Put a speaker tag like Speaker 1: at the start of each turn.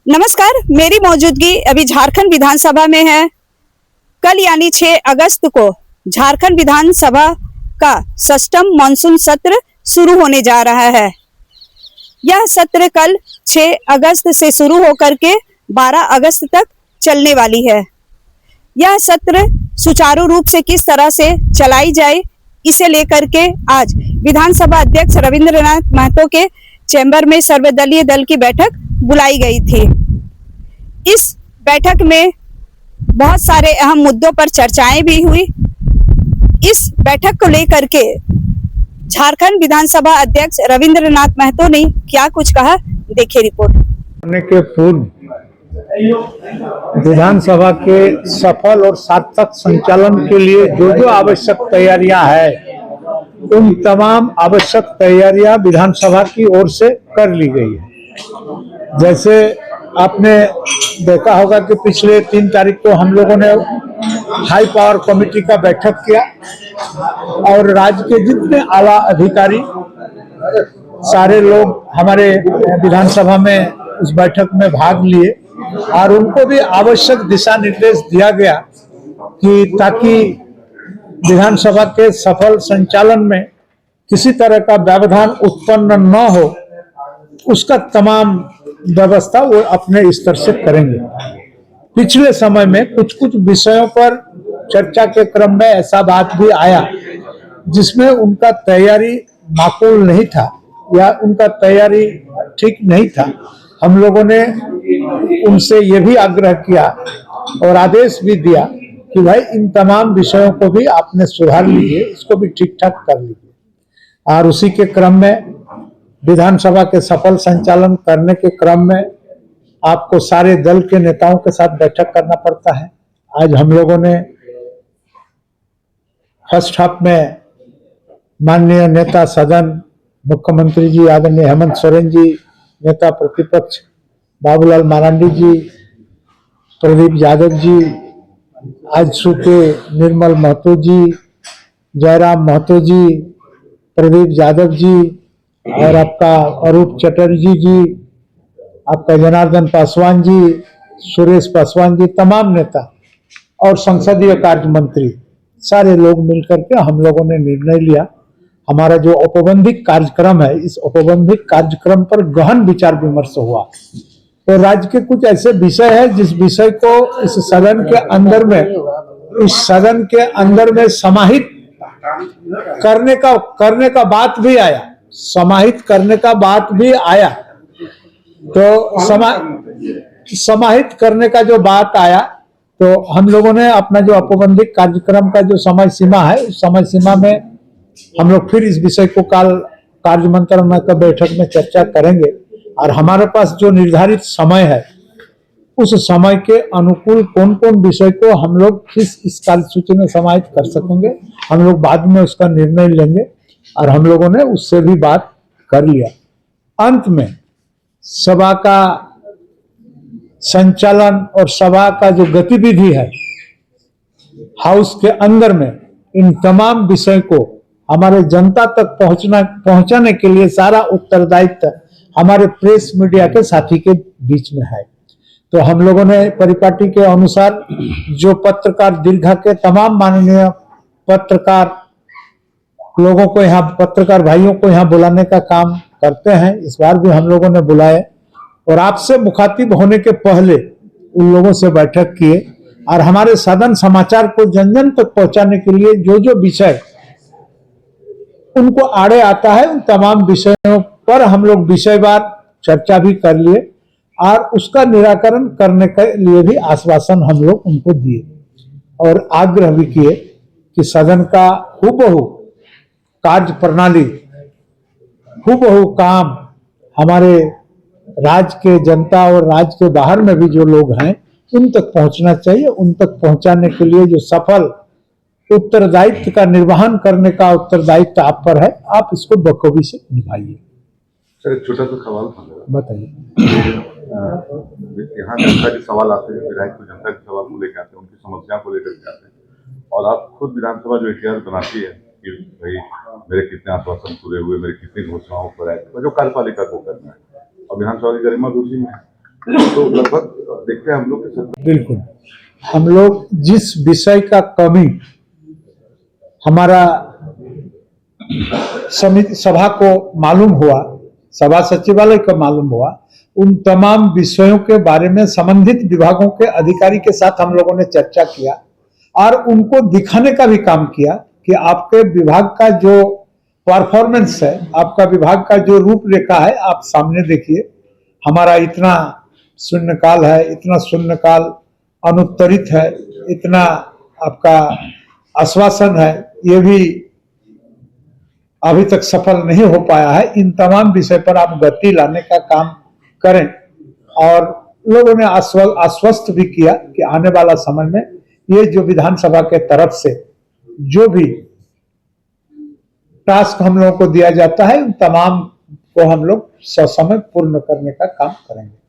Speaker 1: नमस्कार। मेरी मौजूदगी अभी झारखंड विधानसभा में है। कल यानी 6 अगस्त को झारखंड विधानसभा का षष्ठम मानसून सत्र शुरू होने जा रहा है। यह सत्र कल 6 अगस्त से शुरू होकर के 12 अगस्त तक चलने वाली है। यह सत्र सुचारू रूप से किस तरह से चलाई जाए, इसे लेकर के आज विधानसभा अध्यक्ष रविंद्रनाथ महतो के चैम्बर में सर्वदलीय दल की बैठक बुलाई गई थी। इस बैठक में बहुत सारे अहम मुद्दों पर चर्चाएं भी हुई। इस बैठक को लेकर के झारखंड विधानसभा अध्यक्ष रविंद्रनाथ महतो ने क्या कुछ कहा, देखिए रिपोर्ट।
Speaker 2: होने के पूर्व विधानसभा के सफल और सार्थक संचालन के लिए जो जो आवश्यक तैयारियां हैं, उन तमाम आवश्यक तैयारियां विधानसभा की ओर से कर ली गई है। जैसे आपने देखा होगा कि पिछले 3 तारीख को हम लोगों ने हाई पावर कमेटी का बैठक किया और राज्य के जितने आला अधिकारी सारे लोग हमारे विधानसभा में उस बैठक में भाग लिए और उनको भी आवश्यक दिशा निर्देश दिया गया कि ताकि विधानसभा के सफल संचालन में किसी तरह का व्यवधान उत्पन्न न हो, उसका तमाम व्यवस्था वो अपने स्तर से करेंगे। पिछले समय में कुछ कुछ विषयों पर चर्चा के क्रम में ऐसा बात भी आया जिसमें उनका तैयारी माकूल नहीं था या उनका तैयारी ठीक नहीं था। हम लोगों ने उनसे ये भी आग्रह किया और आदेश भी दिया कि भाई इन तमाम विषयों को भी आपने सुधार लीजिए, इसको भी ठीक ठाक कर लीजिए। और उसी के क्रम में विधानसभा के सफल संचालन करने के क्रम में आपको सारे दल के नेताओं के साथ बैठक करना पड़ता है। आज हम लोगों ने फर्स्ट हाफ में माननीय नेता सदन मुख्यमंत्री जी आदरणीय हेमंत सोरेन जी, नेता प्रतिपक्ष बाबूलाल मरांडी जी, प्रदीप यादव जी, आजसू के निर्मल महतो जी, जयराम महतो जी, प्रदीप यादव जी और आपका अरूप चटर्जी जी, आपका जनार्दन पासवान जी, सुरेश पासवान जी, तमाम नेता और संसदीय कार्य मंत्री सारे लोग मिलकर के हम लोगों ने निर्णय लिया। हमारा जो औपबंधिक कार्यक्रम है, इस औपबंधिक कार्यक्रम पर गहन विचार विमर्श हुआ। तो राज्य के कुछ ऐसे विषय है जिस विषय को इस सदन के अंदर में समाहित करने का बात भी आया, समाहित करने का बात भी आया। तो समाहित करने का जो बात आया, तो हम लोगों ने अपना जो औपबंधिक कार्यक्रम का जो समय सीमा है, उस समय सीमा में हम लोग फिर इस विषय को काल कार्य मंत्रणा का बैठक में चर्चा करेंगे और हमारे पास जो निर्धारित समय है, उस समय के अनुकूल कौन कौन विषय को हम लोग किस इस कार्यसूची में समाहित कर सकेंगे, हम लोग बाद में उसका निर्णय लेंगे और हम लोगों ने उससे भी बात कर लिया। अंत में सभा का संचालन और सभा का जो गतिविधि है हाउस के अंदर में, इन तमाम विषय को हमारे जनता तक पहुंचाने के लिए सारा उत्तरदायित्व हमारे प्रेस मीडिया के साथी के बीच में है। तो हम लोगों ने परिपाटी के अनुसार जो पत्रकार दीर्घा के तमाम माननीय पत्रकार लोगों को यहाँ, पत्रकार भाइयों को यहाँ बुलाने का काम करते हैं, इस बार भी हम लोगों ने बुलाए और आपसे मुखातिब होने के पहले उन लोगों से बैठक किए और हमारे सदन समाचार को जन जन तक पहुंचाने के लिए जो जो विषय उनको आड़े आता है, उन तमाम विषयों पर हम लोग विषयवार चर्चा भी कर लिए और उसका निराकरण करने के लिए भी आश्वासन हम लोग उनको दिए और आग्रह भी किए कि सदन का हूबहू कार्य प्रणाली, हूबहू काम हमारे राज्य के जनता और राज्य के बाहर में भी जो लोग हैं उन तक पहुंचना चाहिए। उन तक पहुंचाने के लिए जो सफल उत्तरदायित्व का निर्वहन करने का उत्तरदायित्व आप पर है, आप इसको बखूबी से निभाइए।
Speaker 3: सर, एक छोटा सा सवाल था,
Speaker 2: बताइए।
Speaker 3: यहाँ जनता के सवाल आते हैं, विधायक को जनता के सवाल को लेकर आते हैं, उनकी समस्या को लेकर के आते हैं और आप खुद विधानसभा जो इतिहास बनाती है कि भाई मेरे कितने आश्वासन पूरे हुए, मेरे कितनी घोषणाओं पर आए, जो कार्यपालिका को करना है और विधानसभा की गरिमा भी उसी में है। तो लगभग देखते हैं हम लोग कि
Speaker 2: बिल्कुल, हम लोग जिस विषय का कमी हमारा समिति सभा को मालूम हुआ, सभा सचिवालय को मालूम हुआ, उन तमाम विषयों के बारे में संबंधित विभागों के अधिकारी के साथ हम लोगों ने चर्चा किया और उनको दिखाने का भी काम किया कि आपके विभाग का जो परफॉर्मेंस है, आपका विभाग का जो रूपरेखा है, आप सामने देखिए। हमारा इतना शून्यकाल है, इतना शून्यकाल अनुत्तरित है, इतना आपका आश्वासन है, ये भी अभी तक सफल नहीं हो पाया है। इन तमाम विषय पर आप गति लाने का काम करें और लोगों ने आश्वस्त भी किया कि आने वाला समय में ये जो विधानसभा के तरफ से जो भी टास्क हम लोगों को दिया जाता है, उन तमाम को हम लोग ससमय पूर्ण करने का काम करेंगे।